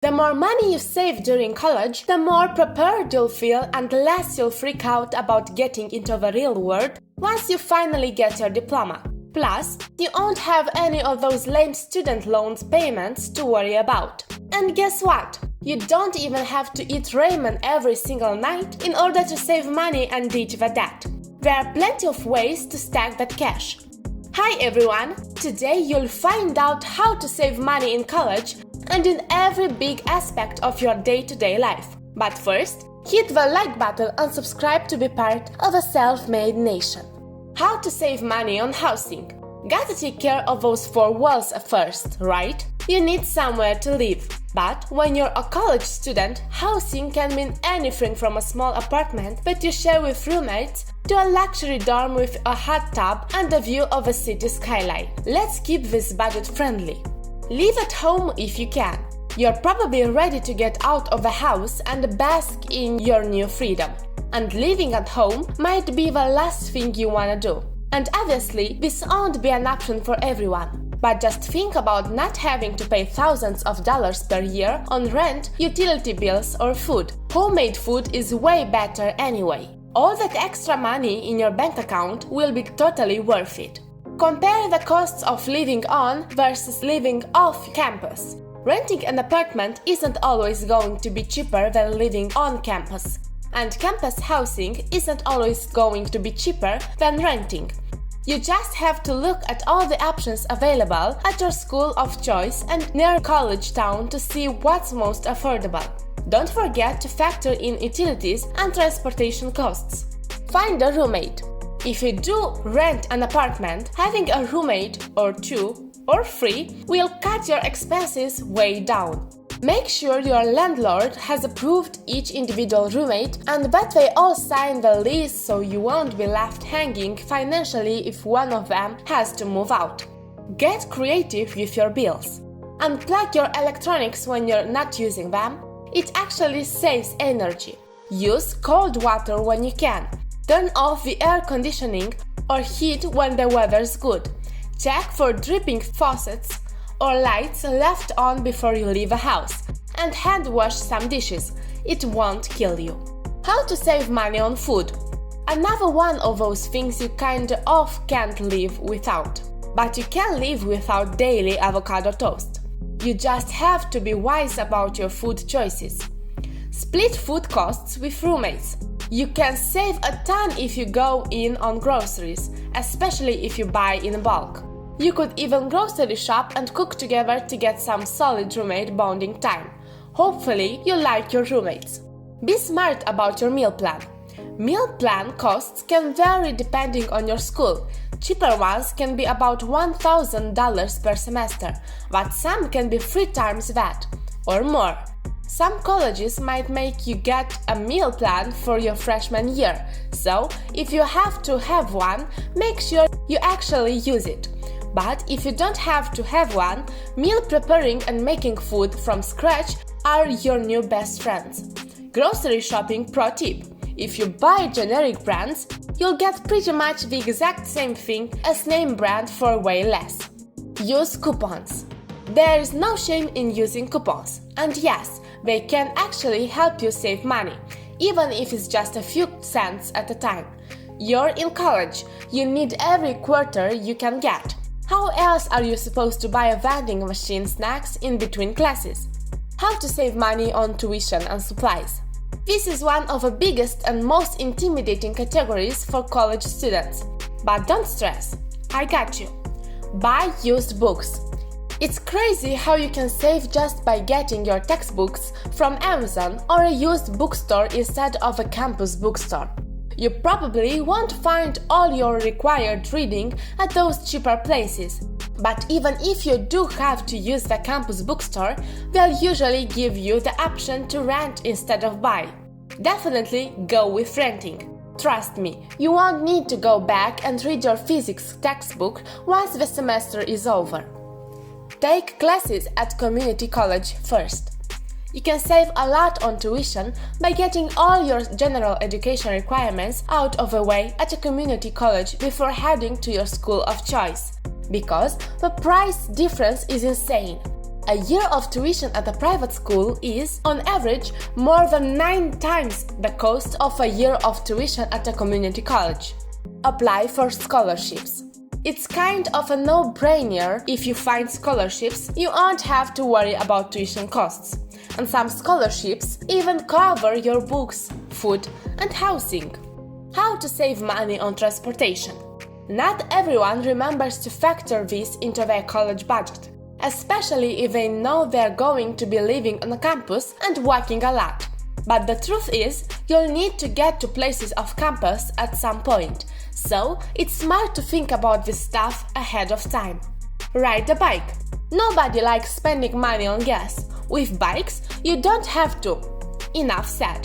The more money you save during college, the more prepared you'll feel and less you'll freak out about getting into the real world once you finally get your diploma. Plus, you won't have any of those lame student loans payments to worry about. And guess what? You don't even have to eat ramen every single night in order to save money and ditch the debt. There are plenty of ways to stack that cash. Hi everyone! Today you'll find out how to save money in college and in every big aspect of your day-to-day life. But first, hit the like button and subscribe to be part of a self-made nation. How to save money on housing. Gotta take care of those four walls first, right? You need somewhere to live. But when you're a college student, housing can mean anything from a small apartment that you share with roommates to a luxury dorm with a hot tub and a view of a city skyline. Let's keep this budget friendly. Live at home if you can. You're probably ready to get out of the house and bask in your new freedom. And living at home might be the last thing you wanna do. And obviously, this won't be an option for everyone. But just think about not having to pay thousands of dollars per year on rent, utility bills or food. Homemade food is way better anyway. All that extra money in your bank account will be totally worth it. Compare the costs of living on versus living off campus. Renting an apartment isn't always going to be cheaper than living on campus. And campus housing isn't always going to be cheaper than renting. You just have to look at all the options available at your school of choice and near college town to see what's most affordable. Don't forget to factor in utilities and transportation costs. Find a roommate. If you do rent an apartment, having a roommate or two or three will cut your expenses way down. Make sure your landlord has approved each individual roommate and that they all sign the lease so you won't be left hanging financially if one of them has to move out. Get creative with your bills. Unplug your electronics when you're not using them. It actually saves energy. Use cold water when you can. Turn off the air conditioning or heat when the weather's good. Check for dripping faucets or lights left on before you leave a house, and hand wash some dishes. It won't kill you. How to save money on food. Another one of those things you kind of can't live without. But you can live without daily avocado toast. You just have to be wise about your food choices. Split food costs with roommates. You can save a ton if you go in on groceries, especially if you buy in bulk. You could even grocery shop and cook together to get some solid roommate bonding time. Hopefully, you like your roommates. Be smart about your meal plan. Meal plan costs can vary depending on your school. Cheaper ones can be about $1,000 per semester, but some can be 3 times that, or more. Some colleges might make you get a meal plan for your freshman year, so if you have to have one, make sure you actually use it. But if you don't have to have one, meal preparing and making food from scratch are your new best friends. Grocery shopping pro tip. If you buy generic brands, you'll get pretty much the exact same thing as name brand for way less. Use coupons. There is no shame in using coupons. And yes, they can actually help you save money, even if it's just a few cents at a time. You're in college. You need every quarter you can get. How else are you supposed to buy a vending machine snacks in between classes? How to save money on tuition and supplies. This is one of the biggest and most intimidating categories for college students. But don't stress, I got you. Buy used books. It's crazy how you can save just by getting your textbooks from Amazon or a used bookstore instead of a campus bookstore. You probably won't find all your required reading at those cheaper places. But even if you do have to use the campus bookstore, they'll usually give you the option to rent instead of buy. Definitely go with renting. Trust me, you won't need to go back and read your physics textbook once the semester is over. Take classes at community college first. You can save a lot on tuition by getting all your general education requirements out of the way at a community college before heading to your school of choice, because the price difference is insane. A year of tuition at a private school is, on average, more than 9 times the cost of a year of tuition at a community college. Apply for scholarships. It's kind of a no-brainer. If you find scholarships, you won't have to worry about tuition costs. And some scholarships even cover your books, food, and housing. How to save money on transportation. Not everyone remembers to factor this into their college budget, especially if they know they're going to be living on a campus and walking a lot. But the truth is, you'll need to get to places off campus at some point, so it's smart to think about this stuff ahead of time. Ride a bike. Nobody likes spending money on gas. With bikes, you don't have to. Enough said.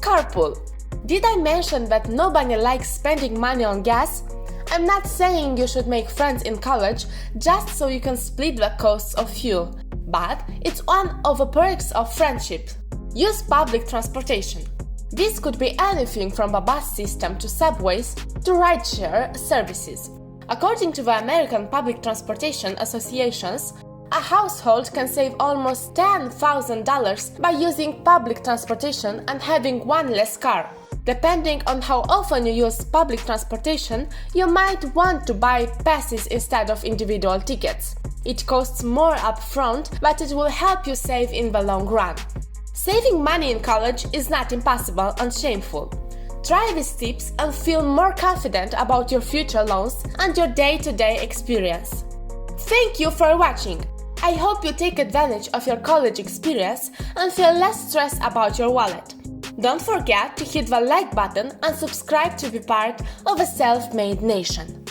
Carpool. Did I mention that nobody likes spending money on gas? I'm not saying you should make friends in college just so you can split the costs of fuel, but it's one of the perks of friendship. Use public transportation. This could be anything from a bus system to subways to rideshare services. According to the American Public Transportation Associations, a household can save almost $10,000 by using public transportation and having one less car. Depending on how often you use public transportation, you might want to buy passes instead of individual tickets. It costs more upfront, but it will help you save in the long run. Saving money in college is not impossible and shameful. Try these tips and feel more confident about your future loans and your day-to-day experience. Thank you for watching! I hope you take advantage of your college experience and feel less stressed about your wallet. Don't forget to hit the like button and subscribe to be part of a self-made nation.